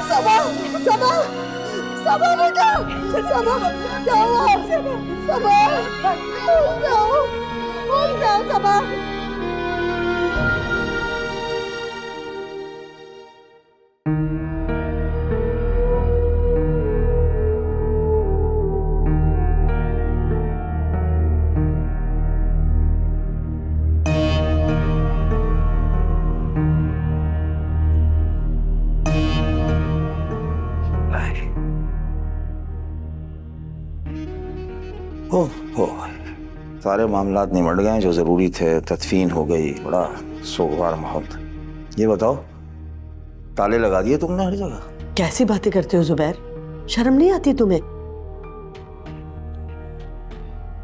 सबा, सबा, सबा बेटा, सबा, क्या हुआ? सबा, उठ जाओ सबा। सारे मामलात निमट गए जो जरूरी थे, तदफीन हो गई, बड़ा सोगवार माहौल था। ये बताओ, ताले लगा दिए तुमने हर जगह? कैसी बातें करते हो जुबैर, शर्म नहीं आती तुम्हें?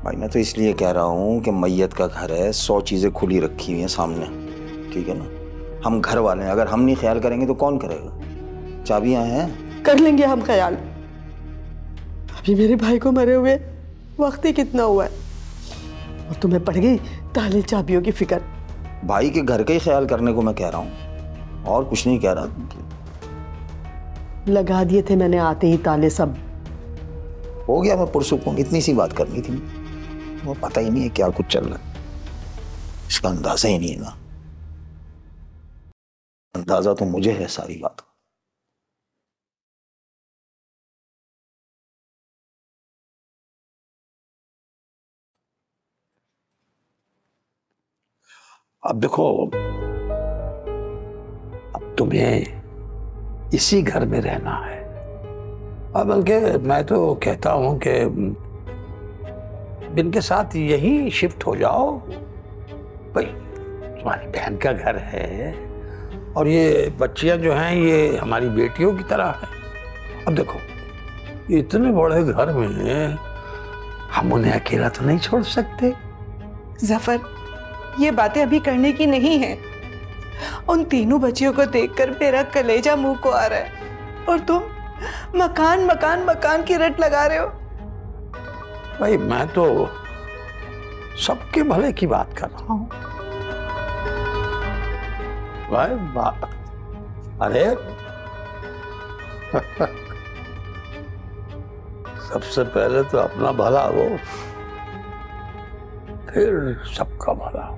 भाई मैं तो इसलिए कह रहा हूँ कि मैयत का घर है, 100 चीजें खुली रखी हुई हैं सामने, ठीक है ना? हम घर वाले हैं, अगर हम नहीं ख्याल करेंगे तो कौन करेगा? चाबियां हैं, कर लेंगे हम ख्याल। अभी मेरे भाई को मरे हुए वक्त ही कितना हुआ है और तुम्हें पड़ गई ताले चाबियों की फिक्र। भाई के घर का ही ख्याल करने को मैं कह रहा हूँ, और कुछ नहीं कह रहा। लगा दिए थे मैंने आते ही ताले सब। हो गया, मैं पुरसुकून, इतनी सी बात करनी थी। वो पता ही नहीं है क्या कुछ चल रहा है, इसका अंदाजा ही नहीं है ना। अंदाजा तो मुझे है सारी बात का। अब देखो, अब तुम्हें इसी घर में रहना है, और बल्कि मैं तो कहता हूं कि इनके साथ यही शिफ्ट हो जाओ। भाई तुम्हारी बहन का घर है और ये बच्चियां जो हैं ये हमारी बेटियों की तरह हैं। अब देखो, इतने बड़े घर में हम उन्हें अकेला तो नहीं छोड़ सकते। जफर, ये बातें अभी करने की नहीं है। उन तीनों बच्चियों को देखकर मेरा कलेजा मुंह को आ रहा है और तुम मकान मकान मकान की रट लगा रहे हो। भाई मैं तो सबके भले की बात कर रहा हूं। भाई बात, अरे सबसे पहले तो अपना भला हो, फिर सबका भला।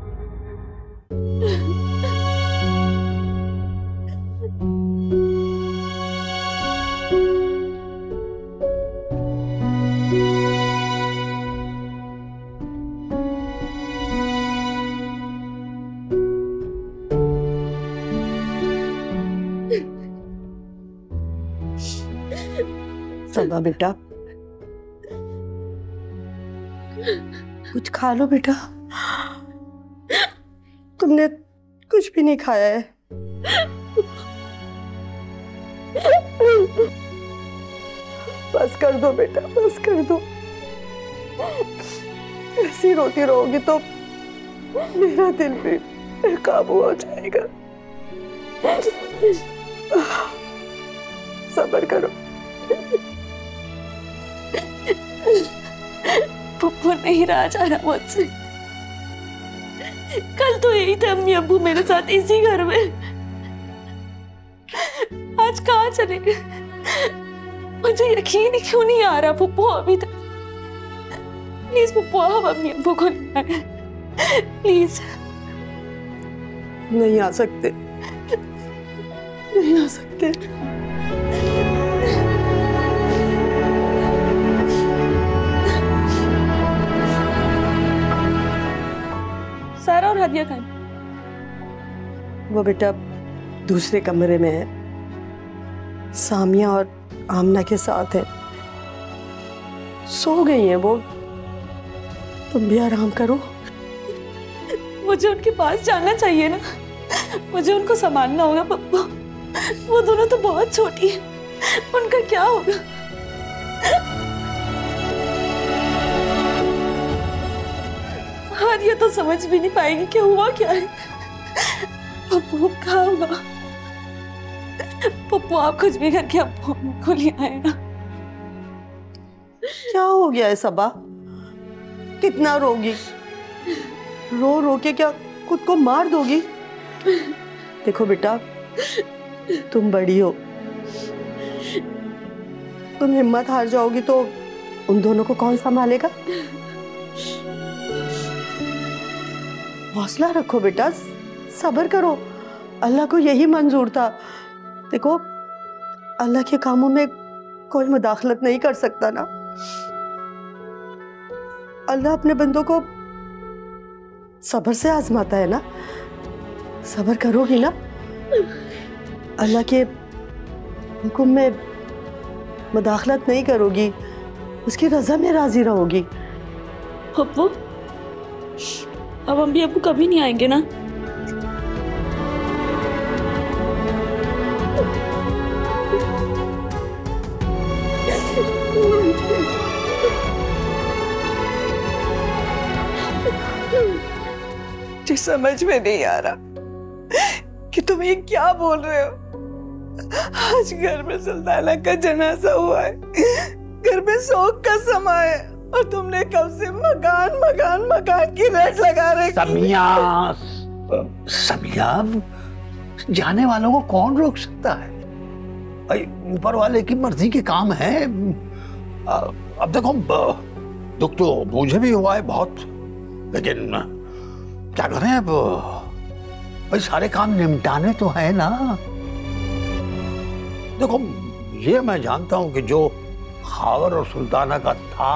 सबा बेटा, कुछ खा लो बेटा। तुमने कुछ भी नहीं खाया है। बस कर दो बेटा, बस कर दो। ऐसी रोती रहोगी तो मेरा दिल भी बेकाबू हो जाएगा। सब्र करो। पप्पू नहीं रहा जा रहा मुझसे। कल तो यही थे अम्मी अब्बू मेरे साथ इसी घर में, आज कहाँ चले गए? मुझे यकीन ही क्यों नहीं आ रहा पप्पू अभी तक। प्लीज पप्पू, आप अम्मी अब्बू को ले आए प्लीज। नहीं आ सकते, नहीं आ सकते। सारा और हदिया खान? वो बेटा दूसरे कमरे में है, सामिया और आमना के साथ है। सो गई हैं वो, तुम भी आराम करो। मुझे उनके पास जाना चाहिए ना, मुझे उनको संभालना होगा पप्पू। वो दोनों तो बहुत छोटी है, उनका क्या होगा? ये तो समझ भी नहीं पाएगी कि हुआ क्या है। पप्पू कहाँ होगा? पप्पू आप कुछ भी करके अब्बू को ले आए ना। क्या हो गया है सबा? कितना रोगी? रो रो के क्या खुद को मार दोगी? देखो बेटा, तुम बड़ी हो, तुम हिम्मत हार जाओगी तो उन दोनों को कौन संभालेगा? हौसला रखो बेटा, सब्र करो। अल्लाह को यही मंजूर था। देखो, अल्लाह के कामों में कोई मुदाखलत नहीं कर सकता ना। अल्लाह अपने बंदों को सब्र से आजमाता है ना। सब्र करोगी ना, अल्लाह के हुक्म में मुदाखलत नहीं करोगी, उसकी रजा में राजी रहोगी। अब्बू, अब हम भी अब्बू कभी नहीं आएंगे ना? मुझे समझ में नहीं आ रहा कि तुम ये क्या बोल रहे हो। आज घर में सुल्ताना का जनाजा हुआ है, घर में शोक का समय है, और तुमने कब से मकान मकान मकान की रेट लगा रखी। समिया, जाने वालों को कौन रोक सकता है? भाई, ऊपर वाले की मर्जी के काम है। अब देखो, दुख तो मुझे भी हुआ है बहुत, लेकिन क्या करें अब? भाई, सारे काम निपटाने तो है ना। देखो, ये मैं जानता हूं कि जो खावर और सुल्ताना का था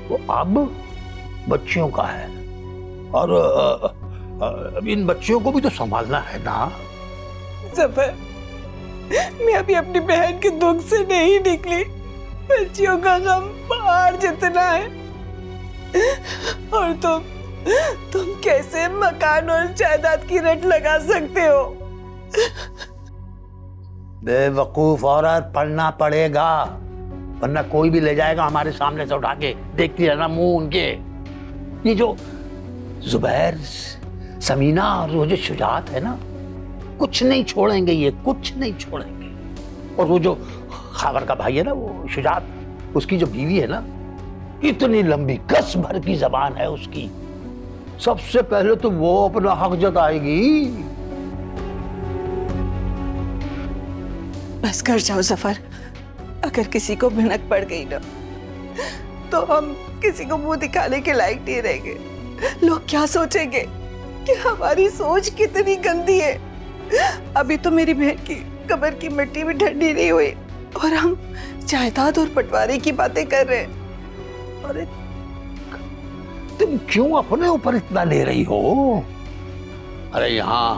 वो अब बच्चियों का है, और इन बच्चियों को भी तो संभालना है ना। जफर, मैं अभी अपनी बहन के दुख से नहीं निकली। बच्चियों का गम पहाड़ जितना है, और तुम कैसे मकान और जायदाद की रेट लगा सकते हो? बेवकूफ औरत, पढ़ना पड़ेगा, वरना कोई भी ले जाएगा हमारे सामने से उठा के। देखती रहना मुंह उनके। ये जो जुबैर, समीना और वो जो शुजात है ना, कुछ नहीं छोड़ेंगे, ये कुछ नहीं छोड़ेंगे। और वो जो खावर का भाई है ना, वो शुजात, उसकी जो बीवी है ना, इतनी लंबी गस भर की जबान है उसकी। सबसे पहले तो वो अपना हक जताएगी। बस कर जाओ जफर, अगर किसी को भनक पड़ गई ना तो हम किसी को मुंह दिखाने के लायक नहीं रहेंगे। लोग क्या सोचेंगे कि हमारी सोच कितनी गंदी है। अभी तो मेरी बहन की कब्र की मिट्टी भी ठंडी नहीं हुई और हम जायदाद और बंटवारे की बातें कर रहे हैं। अरे तुम क्यों अपने ऊपर इतना ले रही हो? अरे यहाँ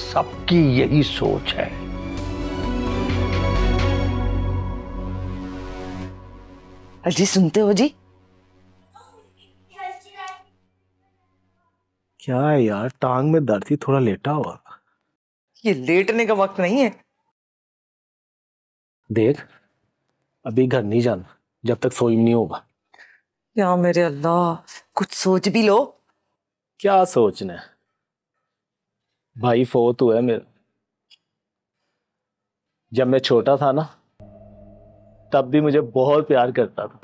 सबकी यही सोच है। जी सुनते हो जी? क्या है यार, टांग में दर्द थी, थोड़ा लेटा हुआ। ये लेटने का वक्त नहीं है। देख, अभी घर नहीं जाना जब तक सोई नहीं होगा। या मेरे अल्लाह, कुछ सोच भी लो। क्या सोचना है, भाई फोत हुआ है मेरा। जब मैं छोटा था ना, तब भी मुझे बहुत प्यार करता था,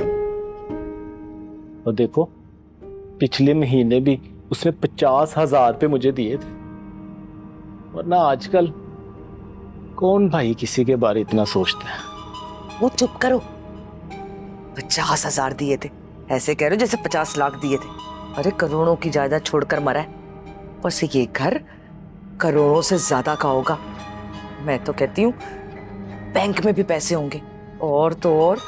और देखो पिछले महीने भी उसने 50,000 रुपये मुझे दिए थे। वरना आजकल कौन भाई किसी के बारे इतना सोचता है। वो चुप करो। 50,000 दिए थे, ऐसे कह रहे हो जैसे 50 लाख दिए थे। अरे करोड़ों की जायदाद छोड़कर मरा है, बस ये घर करोड़ों से ज्यादा का होगा। मैं तो कहती हूँ बैंक में भी पैसे होंगे, और तो और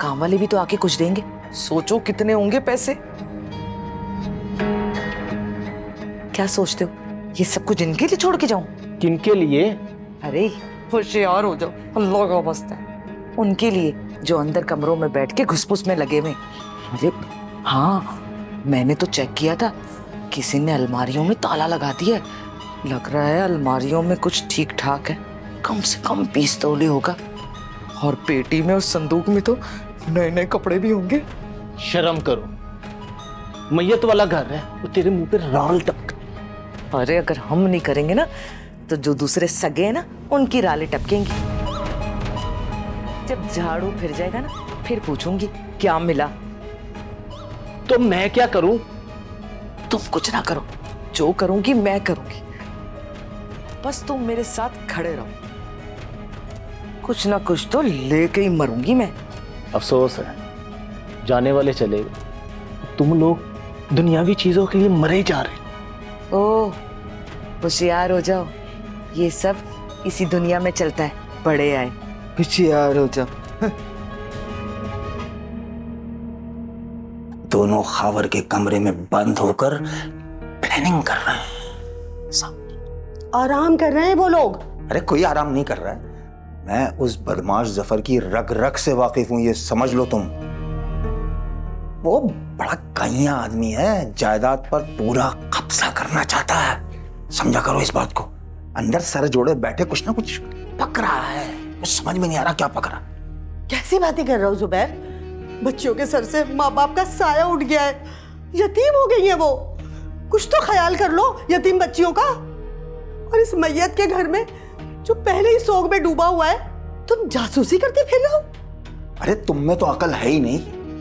काम वाले भी तो आके कुछ देंगे। सोचो कितने होंगे पैसे। क्या सोचते हो, ये सब कुछ इनके लिए छोड़ के जाऊं? किनके लिए? अरे होशियार हो जाओ, अल्लाह का वास्ता है। उनके लिए जो अंदर कमरों में बैठ के घुसपुस में लगे हुए। अरे हाँ, मैंने तो चेक किया था, किसी ने अलमारियों में ताला लगा दिया। लग रहा है अलमारियों में कुछ ठीक ठाक है, कम से कम 20 तोले होगा। और पेटी में, उस संदूक में तो नए नए कपड़े भी होंगे। शर्म करो, मैयत वाला घर है, वो तेरे मुंह पे राल टपक। अरे अगर हम नहीं करेंगे ना, तो जो दूसरे सगे हैं ना, उनकी रालें टपकेंगी। जब झाड़ू फिर जाएगा ना, फिर पूछूंगी क्या मिला। तो मैं क्या करूं? तुम कुछ ना करो, जो करूंगी मैं करूंगी। बस तुम मेरे साथ खड़े रहो, कुछ ना कुछ तो लेके ही मरूंगी मैं। अफसोस है, जाने वाले चले गए, तुम लोग दुनियावी चीजों के लिए मरे जा रहे। ओह, होशियार हो जाओ, ये सब इसी दुनिया में चलता है, बड़े आए, होशियार हो जाओ। दोनों खावर के कमरे में बंद होकर प्लानिंग कर रहे हैं, आराम कर रहे हैं वो लोग। अरे कोई आराम नहीं कर रहा है, मैं उस बदमाश जफर की रग रग से वाकिफ हूं, ये समझ लो तुम। वो बड़ा काइया आदमी है, जायदाद पर पूरा कब्जा करना चाहता है, समझा करो इस बात को। अंदर सर जोड़े बैठे कुछ ना कुछ पक रहा है, कुछ समझ में नहीं आ रहा क्या पक रहा। कैसी बातें कर रहे हो जुबैर? बच्चियों के सर से माँ बाप का साया उठ गया है, यतीम हो गई है वो। कुछ तो ख्याल कर लो यतीम बच्चियों का। और इस मैयत के घर में जो पहले ही सोग में डूबा हुआ है, तुम जासूसी करते फिर रहे हो। अरे तुम में तो अकल है ही नहीं,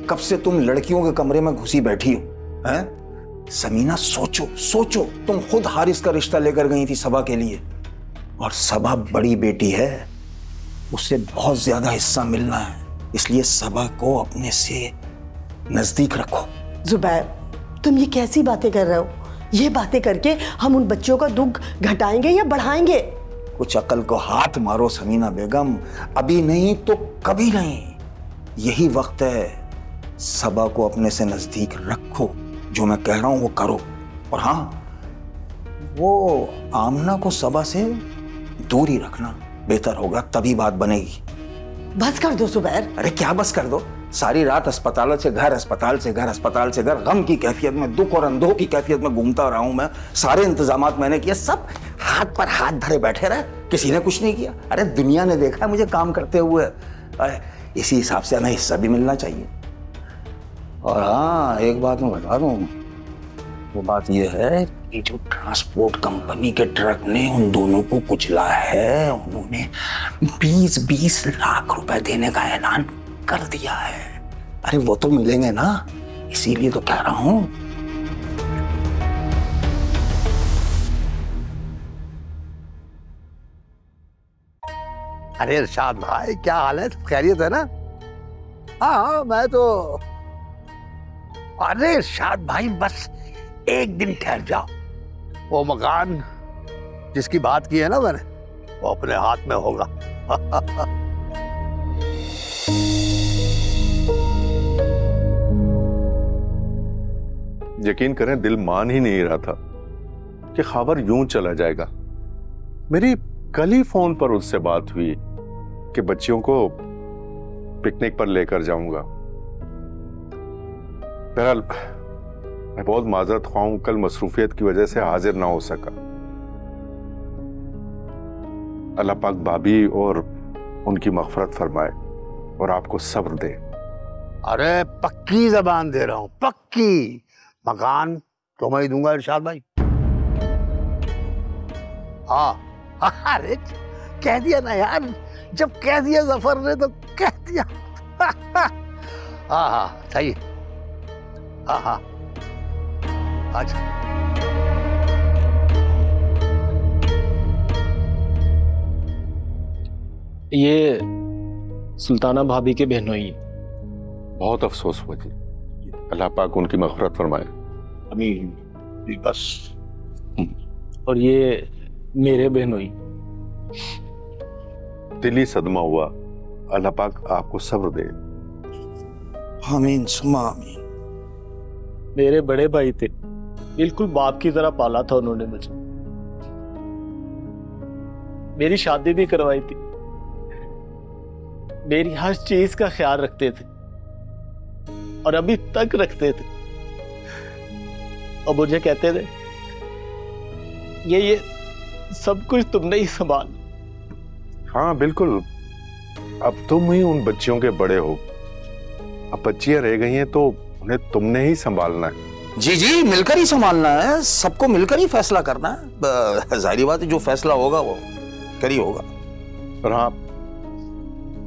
कब से तुम लड़कियों के कमरे में घुसी बैठी हो, हैं? समीना सोचो सोचो, तुम खुद हारिस का रिश्ता लेकर गई थी सबा के लिए, और सबा बड़ी बेटी है, उसे बहुत ज्यादा हिस्सा मिलना है, इसलिए सबा को अपने से नजदीक रखो। जुबैर, तुम ये कैसी बातें कर रहे हो? ये बातें करके हम उन बच्चों का दुख घटाएंगे या बढ़ाएंगे? कुछ अकल को हाथ मारो समीना बेगम, अभी नहीं तो कभी नहीं। यही वक्त है, सबा को अपने से नजदीक रखो, जो मैं कह रहा हूं वो करो। और हाँ, वो आमना को सबा से दूर ही रखना बेहतर होगा, तभी बात बनेगी। बस कर दो जुबैर। अरे क्या बस कर दो, सारी रात अस्पताल से घर, अस्पताल से घर, अस्पताल से घर, गम की कैफियत में, दुख और अंधों की कैफियत में घूमता रहा हूं मैं। सारे इंतजाम मैंने किए, सब हाथ पर हाथ धरे बैठे रहे, किसी ने कुछ नहीं किया। अरे दुनिया ने देखा मुझे काम करते हुए, इसी हिसाब से हमें हिस्सा भी मिलना चाहिए। और हाँ, एक बात मैं बता दूं, वो बात ये है कि जो ट्रांसपोर्ट कंपनी के ट्रक ने उन दोनों को कुचला है, उन्होंने 20-20 लाख रुपए देने का ऐलान कर दिया है। अरे वो तो मिलेंगे ना, इसीलिए तो कह रहा हूं। अरे इरशाद भाई, क्या हाल है? खैरियत है ना? हाँ, मैं तो। अरे इरशाद भाई, बस एक दिन ठहर जाओ, वो मकान जिसकी बात की है ना मैंने, वो अपने हाथ में होगा। यकीन करें, दिल मान ही नहीं रहा था कि खबर यूं चला जाएगा। मेरी कल ही फोन पर उससे बात हुई कि बच्चियों को पिकनिक पर लेकर जाऊंगा। बहरहाल मैं बहुत माजरत ख्वाह हूं, कल मसरूफियत की वजह से हाजिर ना हो सका। अल्लाह पाक भाभी और उनकी मग़फ़िरत फरमाए और आपको सब्र दे। अरे पक्की जबान दे रहा हूं, पक्की। मकान तो मैं ही दूंगा इरशाद भाई। हाँ, अरे कह दिया ना यार, जब कह दिया जफर ने तो कह दिया। हाँ हाँ सही, हाँ हाँ अच्छा। ये सुल्ताना भाभी के बहनोई। बहुत अफसोस हुआ जी, अल्लाह पाक उनकी मग़फ़िरत फरमाए। अमीन। बस। और ये मेरे बहनोई। दिली सदमा हुआ, अल्लाह पाक आपको सब्र दे। आमीन सुम्मा आमीन। मेरे बड़े भाई थे, बिल्कुल बाप की तरह पाला था उन्होंने मुझे। मेरी शादी भी करवाई थी, मेरी हर चीज का ख्याल रखते थे और अभी तक रखते थे। और मुझे कहते थे ये सब कुछ तुमने ही संभाल। हाँ बिल्कुल, अब तुम ही उन बच्चियों के बड़े हो, अब बच्चियां रह गई हैं तो उन्हें तुमने ही संभालना है। जी जी, मिलकर ही संभालना है, सबको मिलकर ही फैसला करना है। जाहिर बात है, जो फैसला होगा वो कर ही होगा। और हाँ,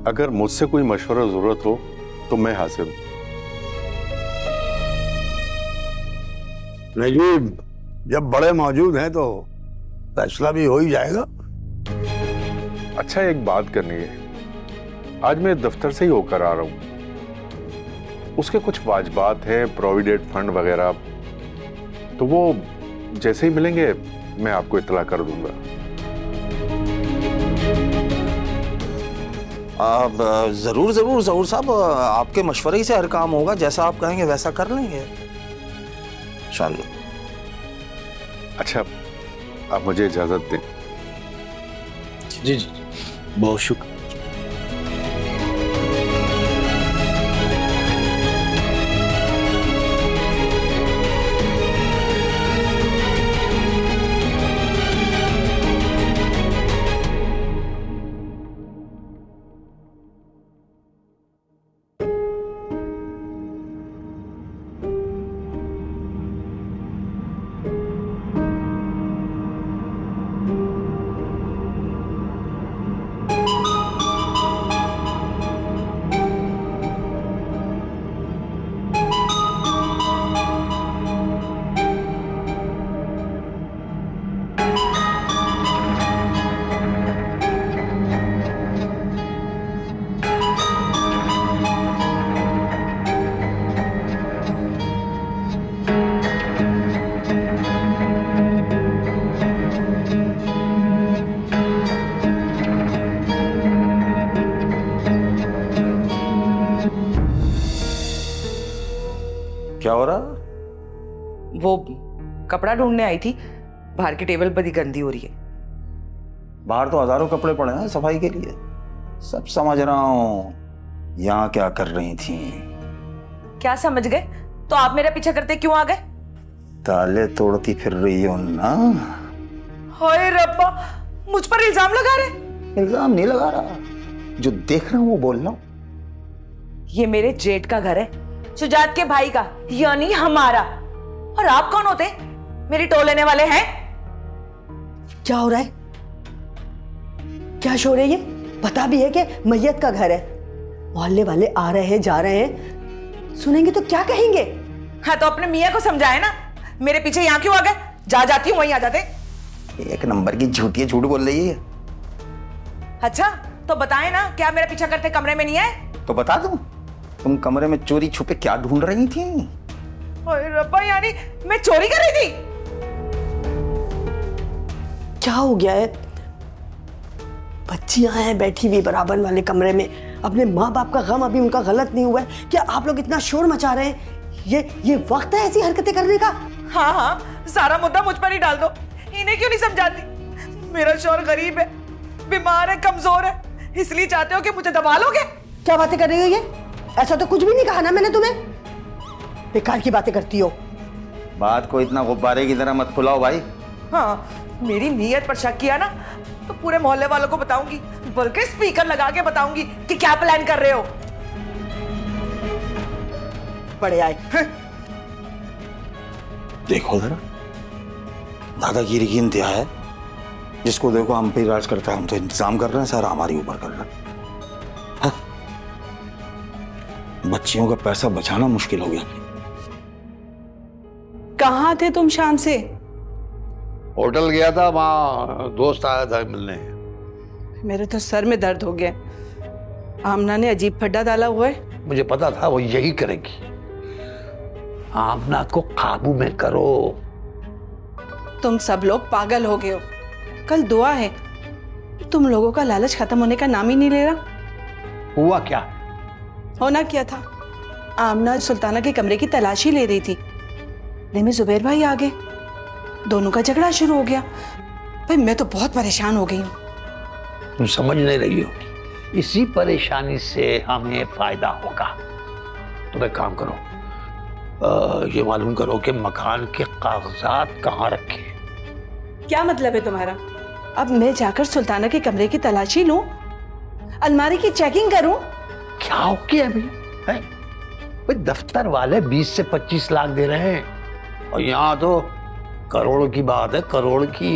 अगर मुझसे कोई मशवरा जरूरत हो तो मैं हाजिर हूं। नजीब, जब बड़े मौजूद हैं तो फैसला भी हो ही जाएगा। अच्छा, एक बात करनी है। आज मैं दफ्तर से ही होकर आ रहा हूँ। उसके कुछ वाजबात हैं, प्रोविडेंट फंड वगैरह, तो वो जैसे ही मिलेंगे मैं आपको इत्तला कर दूंगा। जरूर जरूर जरूर साहब, आपके मशवरे से हर काम होगा। जैसा आप कहेंगे वैसा कर लेंगे इंशाल्लाह। अच्छा, आप मुझे इजाजत दें। जी जी, बहुत शुक्रिया। क्या हो रहा? वो कपड़ा ढूंढने आई थी, बाहर की टेबल बड़ी गंदी हो रही है। बाहर तो हजारों कपड़े पड़े हैं सफाई के लिए। सब समझ रहा हूँ। यहाँ क्या कर रही थी? क्या समझ गए? तो आप मेरा पीछा करते क्यों आ गए? ताले तोड़ती फिर रही हो ना? हाय रब्बा, मुझ पर इल्जाम लगा रहे? इल्जाम नहीं लगा रहा, जो देख रहा हूँ वो बोल रहा हूँ। ये मेरे जेठ का घर है, सुजात के भाई का, यानी हमारा। और आप कौन होते? मेरी टोल लेने वाले हैं? क्या हो रहा है? क्या शोर है ये? पता भी है कि मैयत का घर है। मोहल्ले वाले आ रहे हैं, जा रहे हैं, सुनेंगे तो क्या कहेंगे? हाँ तो अपने मियाँ को समझाए ना, मेरे पीछे यहाँ क्यों आ गए? जा जाती हूँ वहीं आ जाते। एक नंबर की झूठी है, झूठ बोल रही है। अच्छा तो बताएं ना, क्या मेरा पीछा करते कमरे में नहीं है? तो बता दूं, तुम कमरे में चोरी छुपे क्या ढूंढ रही थी? ओए रब्बा, यानी मैं चोरी कर रही थी? क्या हो गया है? बच्चियां हैं बैठी हुई बराबर वाले कमरे में, अपने माँ बाप का गम अभी उनका गलत नहीं हुआ है, क्या आप लोग इतना शोर मचा रहे हैं? ये वक्त है ऐसी हरकतें करने का? हाँ हाँ, सारा मुद्दा मुझ पर ही डाल दो। इन्हें क्यों नहीं समझाती? मेरा शौहर गरीब है, बीमार है, कमजोर है, इसलिए चाहते हो कि मुझे दबा लोगे? क्या बातें कर रही हो ये? ऐसा तो कुछ भी नहीं कहा ना मैंने तुम्हें। बेकार की बातें करती हो। बात को इतना गुब्बारे की तरह मत फुलाओ भाई। हाँ, मेरी नीयत पर शक किया ना तो पूरे मोहल्ले वालों को बताऊंगी, बल्कि स्पीकर लगा के बताऊंगी कि क्या प्लान कर रहे हो। बड़े आए। देखो जरा, दादागिरी की इंतहा है। जिसको देखो हम पे राज करता है, हम तो इंतजाम कर रहे हैं, सारा हमारे ऊपर कर रहे हैं। बच्चियों का पैसा बचाना मुश्किल हो गया। कहाँ थे तुम शाम से? होटल गया था, वहाँ दोस्त आया था मिलने। मेरे तो सर में दर्द हो गया। आमना ने अजीब फड्डा डाला हुआ है। मुझे पता था वो यही करेगी। आमना को काबू में करो। तुम सब लोग पागल हो गए हो। कल दुआ है, तुम लोगों का लालच खत्म होने का नाम ही नहीं ले रहा। हुआ क्या? होना क्या था, आमना सुल्ताना के कमरे की तलाशी ले रही थी, में जुबैर भाई आ गए, दोनों का झगड़ा शुरू हो गया। भाई मैं तो बहुत परेशान हो गई हूँ। तुम समझ नहीं रही हो, इसी परेशानी से हमें फायदा होगा। तुम एक काम करो, ये मालूम करो कि मकान के कागजात कहाँ रखे। क्या मतलब है तुम्हारा? अब मैं जाकर सुल्ताना के कमरे की तलाशी लूं, अलमारी की चेकिंग करूं? क्या हो गया अभी? दफ्तर वाले 20 से 25 लाख दे रहे हैं और यहाँ तो करोड़ की बात है। करोड़ की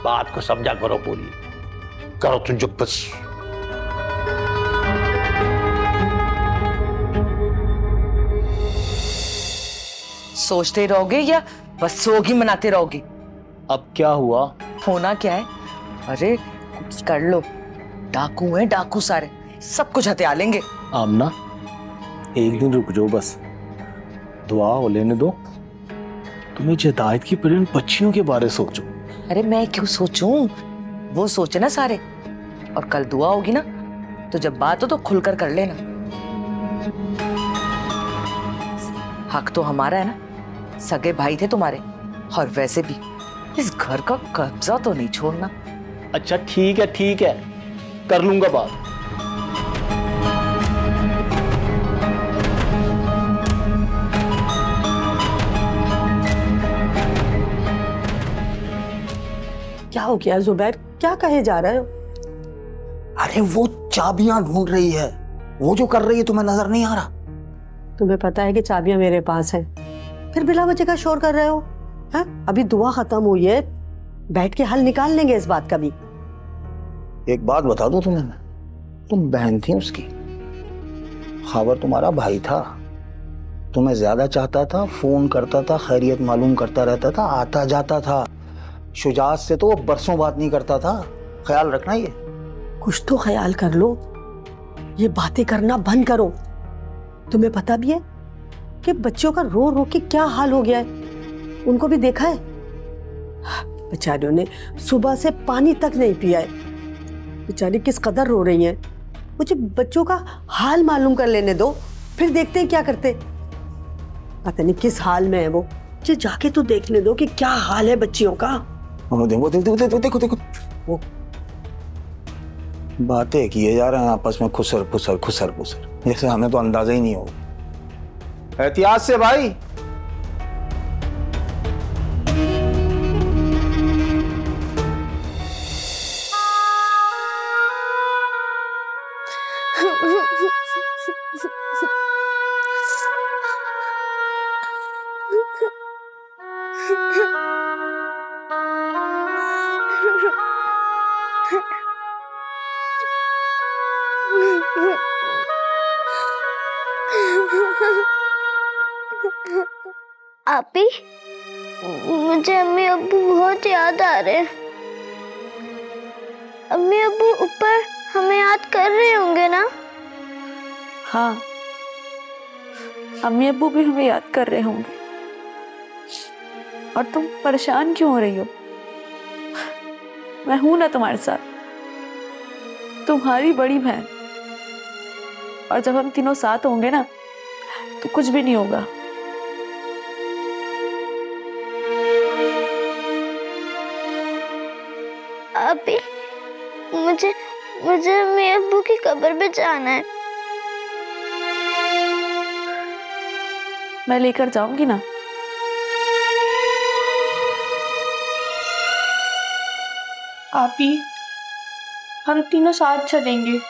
बात को समझा करो पूरी। करो तुम चुप बस। सोचते रहोगे या बस सोगी मनाते रहोगे? अब क्या हुआ? होना क्या है? अरे कुछ कर लो, डाकू हैं डाकू सारे, सब कुछ हथिया लेंगे। आमना एक दिन रुक जाओ, बस दुआ हो लेने दो। तुम्हें जदायत की पीड़ित बच्चियों के बारे सोचो। अरे मैं क्यों सोचूं, वो सोचे ना सारे। और कल दुआ होगी ना, तो जब बात हो तो खुलकर कर लेना। हक तो हमारा है ना, सगे भाई थे तुम्हारे। और वैसे भी इस घर का कब्जा तो नहीं छोड़ना। अच्छा ठीक है, कर लूंगा बात। क्या हो गया जुबैर, क्या कहे जा रहे हो? अरे वो चाबियां ढूंढ रही है, वो जो कर रही है तुम्हें नजर नहीं आ रहा? तुम्हें पता है कि चाबियां मेरे पास हैं, फिर बिला वजह का शोर कर रहे हो? हैं? अभी दुआ खत्म हुई है, बैठ के हल निकाल लेंगे इस बात का भी। एक बात बता दूं तुम्हें मैं, तुम बहन थी उसकी, खबर तुम्हारा भाई था, तुम्हें ज्यादा चाहता था, फोन करता था, खैरियत मालूम करता रहता था, आता जाता था। शुजात से तो वो बरसों बात नहीं करता था, ख्याल रखना। ये कुछ तो ख्याल कर लो, ये बातें करना बंद करो। तुम्हें पता भी है कि बच्चों का रो रो के क्या हाल हो गया है, उनको भी देखा है? बेचारियों ने सुबह से पानी तक नहीं पिया है, बेचारी किस कदर रो रही हैं। मुझे बच्चों का हाल मालूम कर लेने दो, फिर देखते हैं क्या करते। पता नहीं किस हाल में है वो, मुझे जाके तो देखने दो कि क्या हाल है बच्चियों का। देखो वो बातें किए जा रहे हैं आपस में, खुसर पुसर खुसर पुसर, जैसे हमें तो अंदाजा ही नहीं होगा। एहतियात से भाई। आपी, मुझे अम्मी अब्बू बहुत याद आ रहे हैं। अम्मी अब्बू ऊपर हमें याद कर रहे होंगे ना? हाँ, अम्मी अब्बू भी हमें याद कर रहे होंगे। और तुम परेशान क्यों हो रही हो? मैं हूं ना तुम्हारे साथ, तुम्हारी बड़ी बहन। और जब हम तीनों साथ होंगे ना, तो कुछ भी नहीं होगा। अभी मुझे अम्मी अब्बू की कब्र पे जाना है। मैं लेकर जाऊंगी ना। आपी, हम तीनों साथ चलेंगे।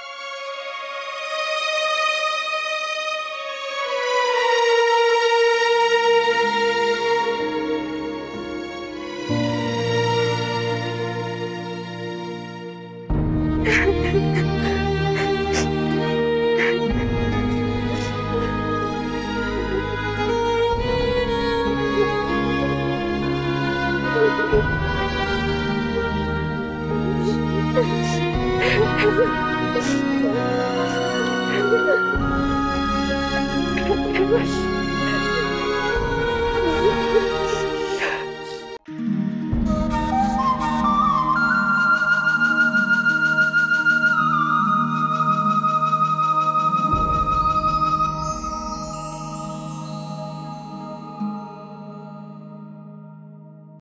Thank you.